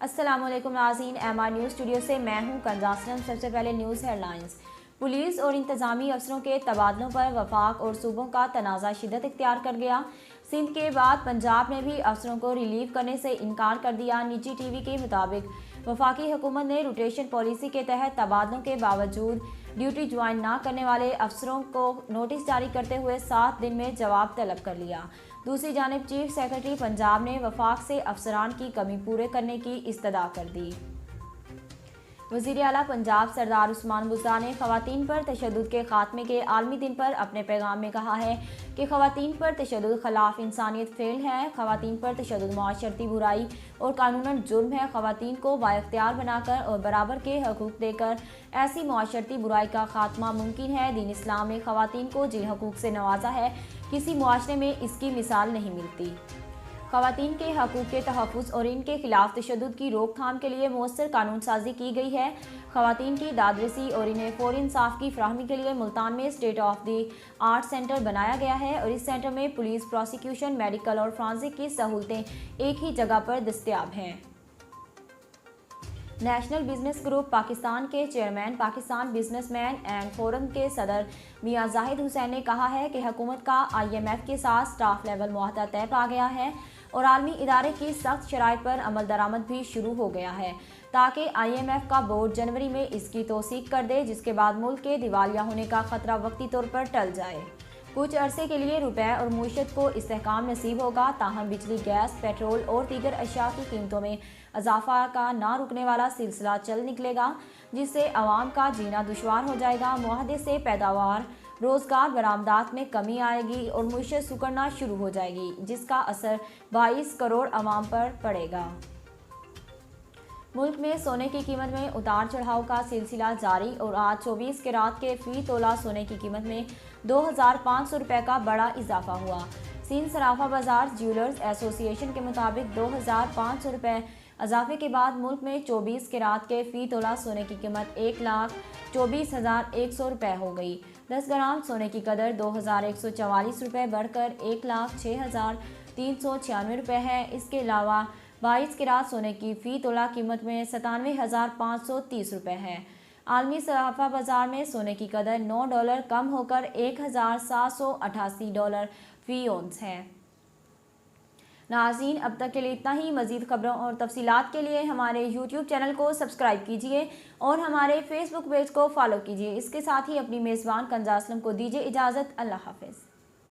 अस्सलामुअलैकुम नाज़रीन, MR news studio से मैं हूं कंजासलम। सबसे पहले न्यूज़ हेडलाइंस। पुलिस और इंतजामी अफसरों के तबादलों पर वफाक और सूबों का तनाज़ा शिद्दत इख्तियार कर गया। सिंध के बाद पंजाब ने भी अफसरों को रिलीव करने से इनकार कर दिया। निजी टीवी के मुताबिक वफाकी हुकूमत ने रोटेशन पॉलिसी के तहत तबादलों के बावजूद ड्यूटी ज्वाइन न करने वाले अफसरों को नोटिस जारी करते हुए 7 दिन में जवाब तलब कर लिया। दूसरी जानिब चीफ सेक्रेटरी पंजाब ने वफाक से अफसरान की कमी पूरे करने की इस्तदा कर दी। वज़ीर आला पंजाब सरदार उस्मान बुज़दार ने ख़वातीन पर तशद्दुद के खात्मे के आलमी दिन पर अपने पैगाम में कहा है कि ख़वातीन पर तशद्दुद खिलाफ इंसानियत फेल है। ख़वातीन पर तशद्दुद माशरती बुराई और कानूनन जुर्म है। ख़वातीन को बाइख्तियार बनाकर और बराबर के हकूक़ देकर ऐसी माशरती बुराई का खात्मा मुमकिन है। दीन इस्लाम ने ख़वातीन को जिन हकूक़ से नवाजा है, किसी मुआशरे में इसकी मिसाल नहीं मिलती। ख़वातीन के हकूक़ के तहफ़्फ़ुज़ और इनके खिलाफ तशद्दुद की रोकथाम के लिए मौसर कानून साजी की गई है। ख़वातीन की दादरसी और इन्हें फ़ौरी इंसाफ की फराहमी के लिए मुल्तान में state of the art centre बनाया गया है और इस सेंटर में पुलिस, प्रोसिक्यूशन, मेडिकल और फ्रांसिक की सहूलतें एक ही जगह पर दस्तयाब हैं। नेशनल बिजनेस ग्रुप पाकिस्तान के chairman, Pakistan businessman and forum के सदर मियां जाहिद हुसैन ने कहा है कि हुकूमत का IMF के साथ स्टाफ लेवल मुआहदा तय पा गया है और आलमी इदारे की सख्त शराइत पर अमल दरामद भी शुरू हो गया है ताकि IMF का बोर्ड जनवरी में इसकी तौसीक कर दे, जिसके बाद मुल्क के दिवालिया होने का खतरा वक्ती तौर पर टल जाए। कुछ अरसे के लिए रुपए और मूशत को इस्तेहकाम नसीब होगा, ताहम बिजली, गैस, पेट्रोल और दीगर अशिया की कीमतों में इजाफा का ना रुकने वाला सिलसिला चल निकलेगा, जिससे आवाम का जीना दुश्वार हो जाएगा। मुआहदे से पैदावार, रोजगार, बरामदात में कमी आएगी और मूशत सुकड़ना शुरू हो जाएगी, जिसका असर 22 करोड़ आवाम पर पड़ेगा। मुल्क में सोने की कीमत में उतार चढ़ाव का सिलसिला जारी और आज 24 कैरात के फ़ी तोला सोने की कीमत में 2500 रुपये का बड़ा इजाफा हुआ। सिंध सराफा बाजार ज्वेलर्स एसोसिएशन के मुताबिक 2500 रुपये इजाफे के बाद मुल्क में 24 कैरात के फ़ी तोला सोने की कीमत 1,24,100 रुपये हो गई। 10 ग्राम सोने की कदर 2,144 रुपये बढ़कर 1,06,396 रुपये है। इसके अलावा 22 कैरात सोने की फ़ी तोला कीमत में 97,530 रुपये है। आलमी सराफा बाजार में सोने की कदर $9 कम होकर 1,788 डॉलर फ़ी औंस है। नाज़रीन, अब तक के लिए इतना ही। मज़ीद खबरों और तफसीलात के लिए हमारे YouTube चैनल को सब्सक्राइब कीजिए और हमारे Facebook पेज को फॉलो कीजिए। इसके साथ ही अपनी मेज़बान कंजासलम को दीजिए इजाज़त। अल्लाह हाफ़िज़।